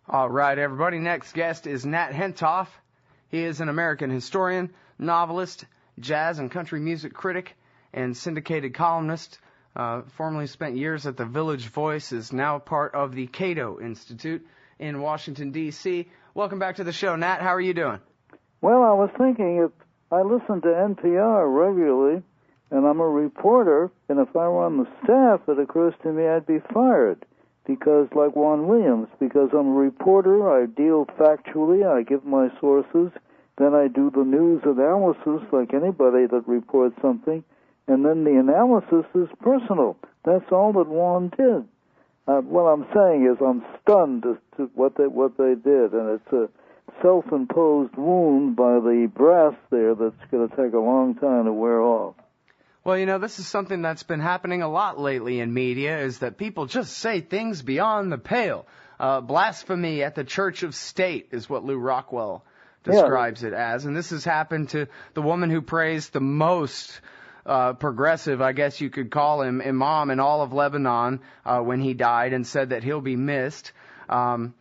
All right, everybody. Next guest is Nat Hentoff. He is an American historian, novelist, jazz and country music critic, and syndicated columnist. Formerly spent years at the Village Voice, is now part of the CATO Institute in Washington, D.C. Welcome back to the show, Nat. How are you doing? Well, I was thinking, if I listen to NPR regularly, and I'm a reporter, and if I were on the staff, it occurs to me I'd be fired. Because, like Juan Williams, because I'm a reporter, I deal factually, I give my sources, then I do the news analysis like anybody that reports something, and then the analysis is personal. That's all that Juan did. What I'm saying is I'm stunned as to what they did, and it's a self-imposed wound by the brass there that's going to take a long time to wear off. Well, you know, this is something that's been happening a lot lately in media, is that people just say things beyond the pale. Blasphemy at the Church of State is what Lou Rockwell describes it as. And this has happened to the woman who praised the most progressive, I guess you could call him, imam in all of Lebanon when he died, and said that he'll be missed. And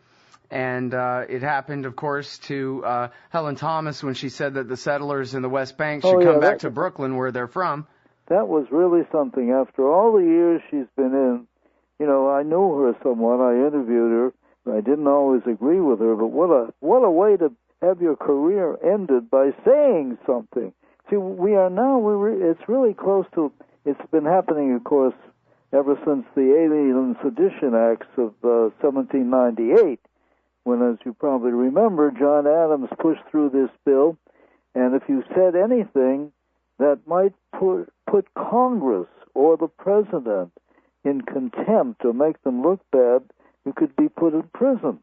it happened, of course, to Helen Thomas when she said that the settlers in the West Bank should come back to Brooklyn, where they're from. That was really something. After all the years she's been in, you know, I knew her somewhat. I interviewed her. I didn't always agree with her, but what a way to have your career ended by saying something. See, we are now, it's really close to, it's been happening, of course, ever since the Alien and Sedition Acts of 1798, when, as you probably remember, John Adams pushed through this bill, and if you said anything that might put Congress or the president in contempt or make them look bad, you could be put in prison.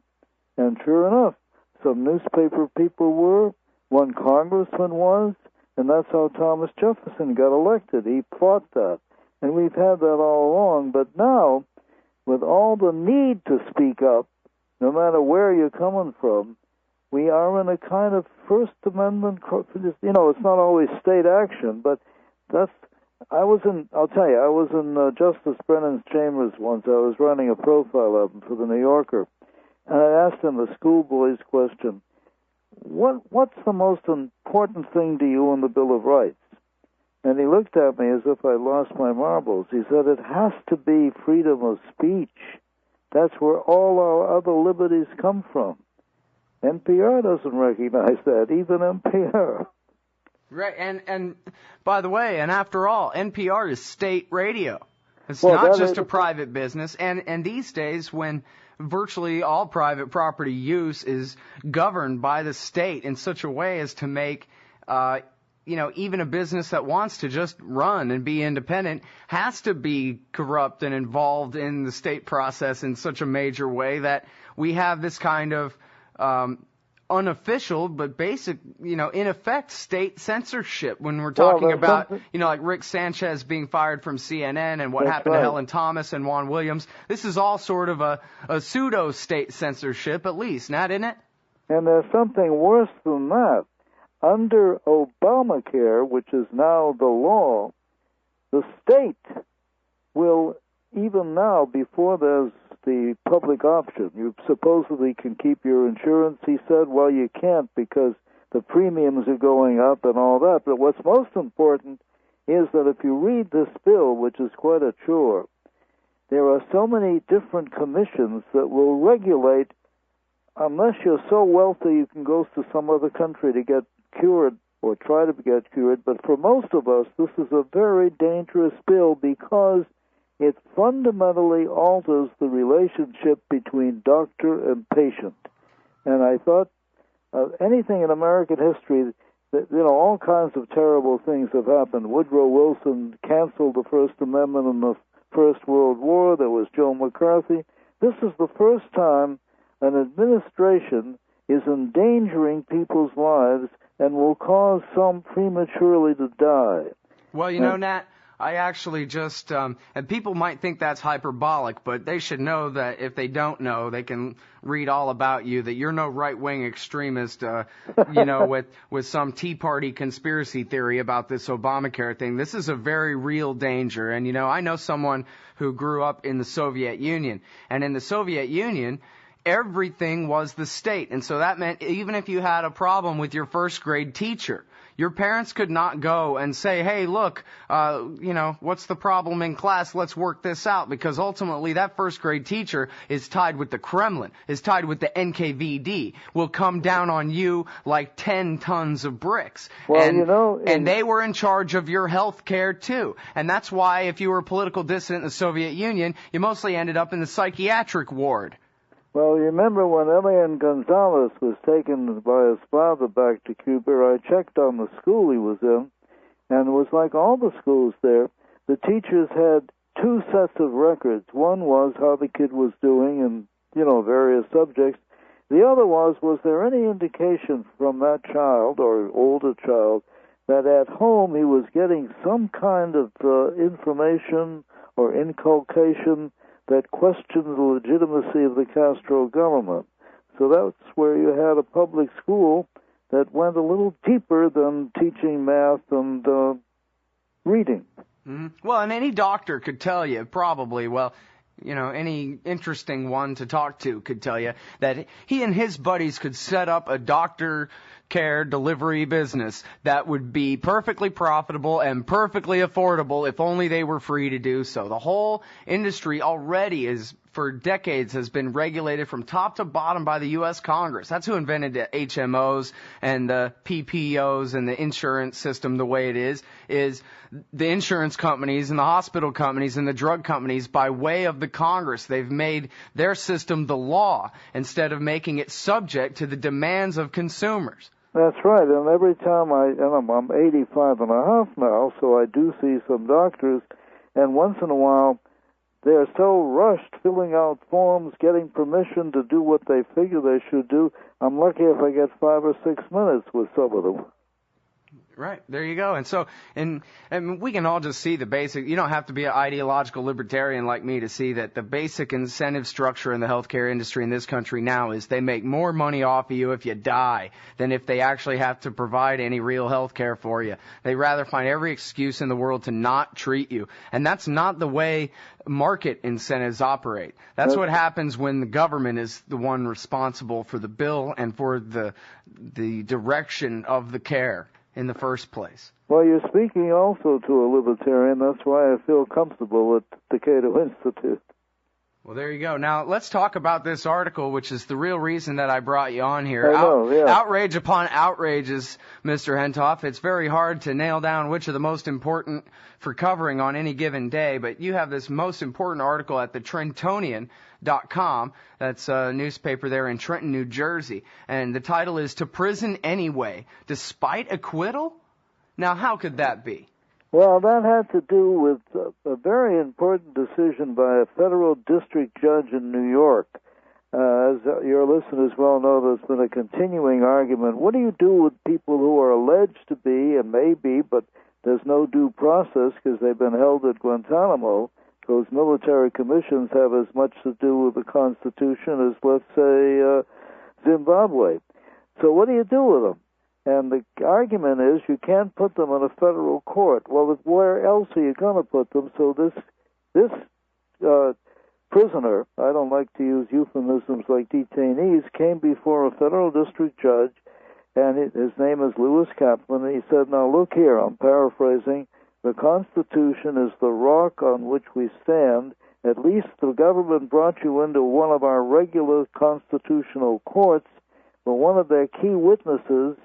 And sure enough, some newspaper people were, one congressman was, and that's how Thomas Jefferson got elected. He fought that. And we've had that all along. But now, with all the need to speak up, no matter where you're coming from, we are in a kind of First Amendment, you know, it's not always state action, but I was in Justice Brennan's chambers once. I was running a profile of him for the New Yorker, and I asked him the schoolboy's question, what's the most important thing to you in the Bill of Rights? And he looked at me as if I lost my marbles. He said, it has to be freedom of speech. That's where all our other liberties come from. NPR doesn't recognize that, even NPR. Right, and by the way, and after all, NPR is state radio. It's not just a private business, and these days when virtually all private property use is governed by the state in such a way as to make, even a business that wants to just run and be independent has to be corrupt and involved in the state process in such a major way that we have this kind of unofficial but basic, in effect, state censorship when we're talking about, like Rick Sanchez being fired from CNN and what happened to Helen Thomas and Juan Williams. This is all sort of a pseudo-state censorship, at least, Nat, isn't it? And there's something worse than that. Under Obamacare, which is now the law, the state will, even now, before there's the public option, you supposedly can keep your insurance. He said, well, you can't because the premiums are going up and all that. But what's most important is that if you read this bill, which is quite a chore, there are so many different commissions that will regulate, unless you're so wealthy you can go to some other country to get cured or try to get cured. But for most of us, this is a very dangerous bill because it fundamentally alters the relationship between doctor and patient. And I thought anything in American history, all kinds of terrible things have happened. Woodrow Wilson canceled the First Amendment in the First World War. There was Joe McCarthy. This is the first time an administration is endangering people's lives and will cause some prematurely to die. Well, Nat, I actually just, and people might think that's hyperbolic, but they should know that if they don't know, they can read all about you, that you're no right-wing extremist, with some Tea Party conspiracy theory about this Obamacare thing. This is a very real danger. And, I know someone who grew up in the Soviet Union. And in the Soviet Union, everything was the state. And so that meant even if you had a problem with your first grade teacher, your parents could not go and say, hey, look, what's the problem in class? Let's work this out. Because ultimately that first grade teacher is tied with the Kremlin, is tied with the NKVD, will come down on you like 10 tons of bricks. Well, and they were in charge of your health care too. And that's why if you were a political dissident in the Soviet Union, you mostly ended up in the psychiatric ward. Well, you remember when Elian Gonzalez was taken by his father back to Cuba, I checked on the school he was in, and it was like all the schools there. The teachers had 2 sets of records. One was how the kid was doing in, various subjects. The other was there any indication from that child or older child that at home he was getting some kind of information or inculcation that questioned the legitimacy of the Castro government. So that's where you had a public school that went a little deeper than teaching math and reading. Mm-hmm. Well, and any doctor could tell you, probably, any interesting one to talk to could tell you that he and his buddies could set up a doctor care delivery business that would be perfectly profitable and perfectly affordable if only they were free to do so. The whole industry already for decades has been regulated from top to bottom by the U.S. Congress. That's who invented the HMOs and the PPOs and the insurance system the way it is the insurance companies and the hospital companies and the drug companies by way of the Congress. They've made their system the law instead of making it subject to the demands of consumers. That's right, and every time I'm 85 and a half now, so I do see some doctors, and once in a while they're so rushed filling out forms, getting permission to do what they figure they should do. I'm lucky if I get 5 or 6 minutes with some of them. Right, there you go. And so, and we can all just see the basic, you don't have to be an ideological libertarian like me to see that the basic incentive structure in the healthcare industry in this country now is they make more money off of you if you die than if they actually have to provide any real health care for you. They rather find every excuse in the world to not treat you. And that's not the way market incentives operate. That's what happens when the government is the one responsible for the bill and for the direction of the care in the first place. Well, you're speaking also to a libertarian. That's why I feel comfortable at the CATO Institute. Well, there you go. Now, let's talk about this article, which is the real reason that I brought you on here. Outrage upon outrages, Mr. Hentoff. It's very hard to nail down which are the most important for covering on any given day, but you have this most important article at the Trentonian.com. That's a newspaper there in Trenton, New Jersey. And the title is To Prison Anyway, Despite Acquittal? Now, how could that be? Well, that had to do with a very important decision by a federal district judge in New York. As your listeners well know, there's been a continuing argument. What do you do with people who are alleged to be, and may be, but there's no due process because they've been held at Guantanamo? Those military commissions have as much to do with the Constitution as, let's say, Zimbabwe. So what do you do with them? And the argument is you can't put them in a federal court. Well, where else are you going to put them? So this prisoner, I don't like to use euphemisms like detainees, came before a federal district judge, and his name is Lewis Kaplan, and he said, now look here, I'm paraphrasing, the Constitution is the rock on which we stand. At least the government brought you into one of our regular constitutional courts, but one of their key witnesses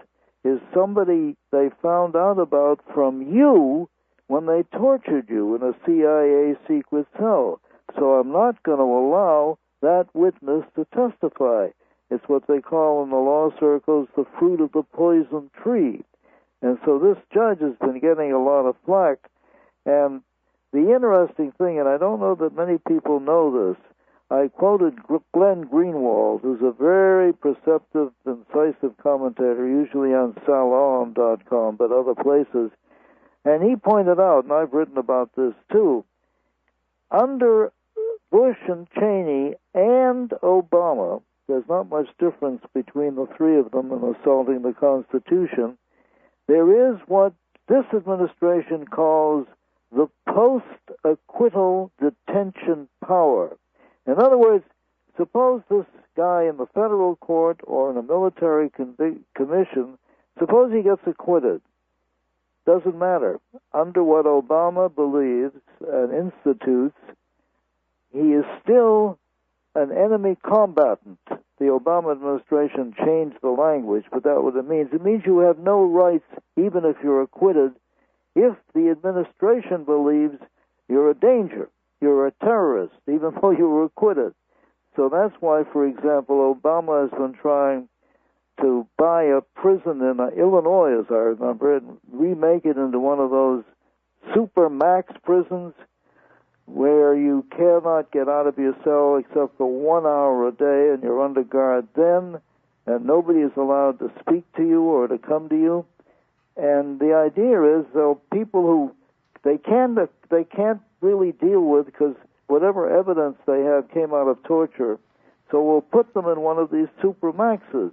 is somebody they found out about from you when they tortured you in a CIA secret cell. So I'm not going to allow that witness to testify. It's what they call in the law circles the fruit of the poison tree. And so this judge has been getting a lot of flack. And the interesting thing, and I don't know that many people know this, I quoted Glenn Greenwald, who's a very perceptive, incisive commentator, usually on Salon.com, but other places. And he pointed out, and I've written about this too, under Bush and Cheney and Obama, there's not much difference between the three of them in assaulting the Constitution. There is what this administration calls the post-acquittal detention power. In other words, suppose this guy in the federal court or in a military commission, suppose he gets acquitted. Doesn't matter. Under what Obama believes and institutes, he is still an enemy combatant. The Obama administration changed the language, but that's what it means. It means you have no rights, even if you're acquitted, if the administration believes you're a danger, you're a terrorist, even though you were acquitted. So that's why, for example, Obama has been trying to buy a prison in Illinois, as I remember it, and remake it into one of those super max prisons where you cannot get out of your cell except for 1 hour a day, and you're under guard then, and nobody is allowed to speak to you or to come to you. And the idea is, though, people who they can't really deal with because whatever evidence they have came out of torture, so we'll put them in one of these super maxes.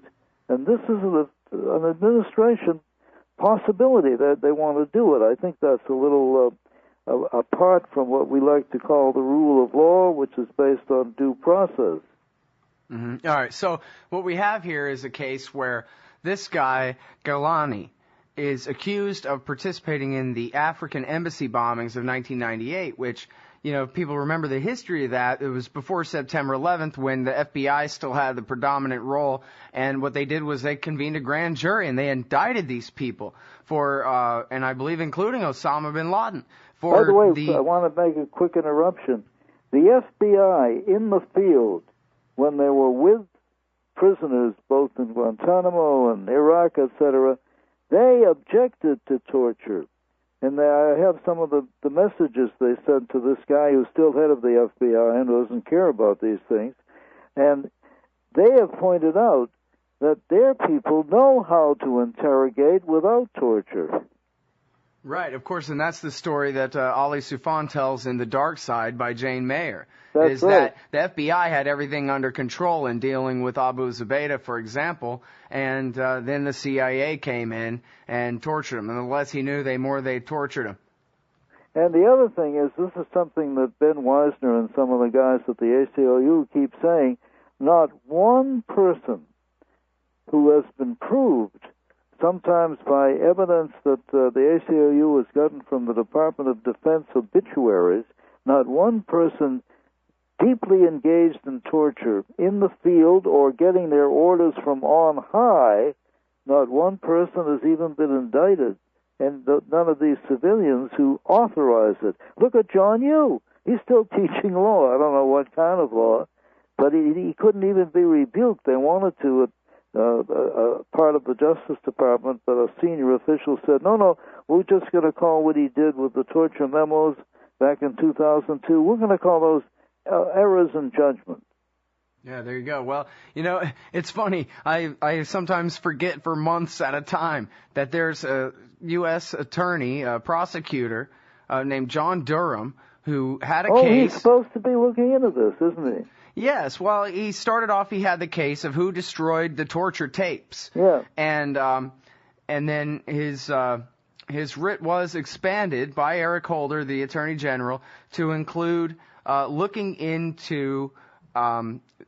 And this is an administration possibility that they want to do it. I think that's a little apart from what we like to call the rule of law, which is based on due process. Mm-hmm. All right, so what we have here is a case where this guy, Ghailani, is accused of participating in the African embassy bombings of 1998, which, you know, people remember the history of that. It was before September 11th when the FBI still had the predominant role, and what they did was they convened a grand jury and they indicted these people for, and I believe including Osama bin Laden. By the way, I want to make a quick interruption. The FBI in the field, when they were with prisoners both in Guantanamo and Iraq, etc., they objected to torture. And I have some of the messages they sent to this guy who's still head of the FBI and doesn't care about these things. And they have pointed out that their people know how to interrogate without torture. Right, of course, and that's the story that Ali Soufan tells in The Dark Side by Jane Mayer. That's right. That the FBI had everything under control in dealing with Abu Zubaydah, for example, and then the CIA came in and tortured him. And the less he knew, they tortured him. And the other thing is, this is something that Ben Weisner and some of the guys at the ACLU keep saying, not one person who has been proved, sometimes by evidence that the ACLU has gotten from the Department of Defense obituaries, not one person deeply engaged in torture in the field or getting their orders from on high, not one person has even been indicted, and none of these civilians who authorize it. Look at John Yoo. He's still teaching law. I don't know what kind of law, but he couldn't even be rebuked. They wanted to part of the Justice Department, but a senior official said, no, we're just going to call what he did with the torture memos back in 2002, we're going to call those errors in judgment. Yeah, there you go. Well, you know, it's funny. I sometimes forget for months at a time that there's a U.S. attorney, a prosecutor named John Durham, who had a case. Oh, he's supposed to be looking into this, isn't he? Yes, well, he started off, he had the case of who destroyed the torture tapes. Yeah. And then his writ was expanded by Eric Holder, the Attorney General, to include looking into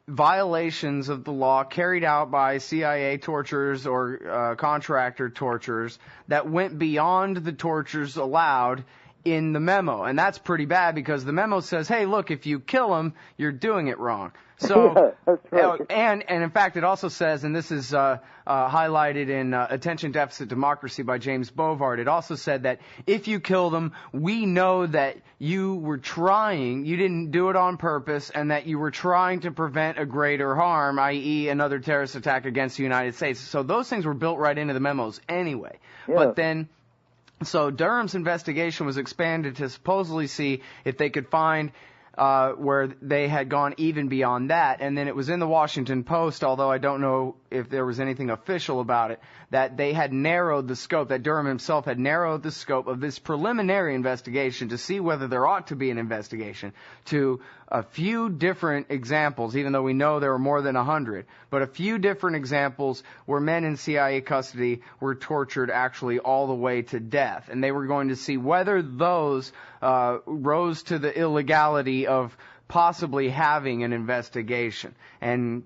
violations of the law carried out by CIA torturers or contractor torturers that went beyond the tortures allowed in the memo. And that's pretty bad because the memo says, hey, look, if you kill him, you're doing it wrong. So, yeah, that's right. and in fact, it also says, and this is highlighted in Attention Deficit Democracy by James Bovard, it also said that if you kill them, we know that you were trying, you didn't do it on purpose, and that you were trying to prevent a greater harm, i.e. another terrorist attack against the United States. So those things were built right into the memos anyway. Yeah. But then, so Durham's investigation was expanded to supposedly see if they could find where they had gone even beyond that. And then it was in the Washington Post, although I don't know if there was anything official about it, that they had narrowed the scope, that Durham himself had narrowed the scope of this preliminary investigation to see whether there ought to be an investigation to a few different examples, even though we know there were more than 100, but a few different examples where men in CIA custody were tortured actually all the way to death. And they were going to see whether those rose to the illegality of possibly having an investigation. And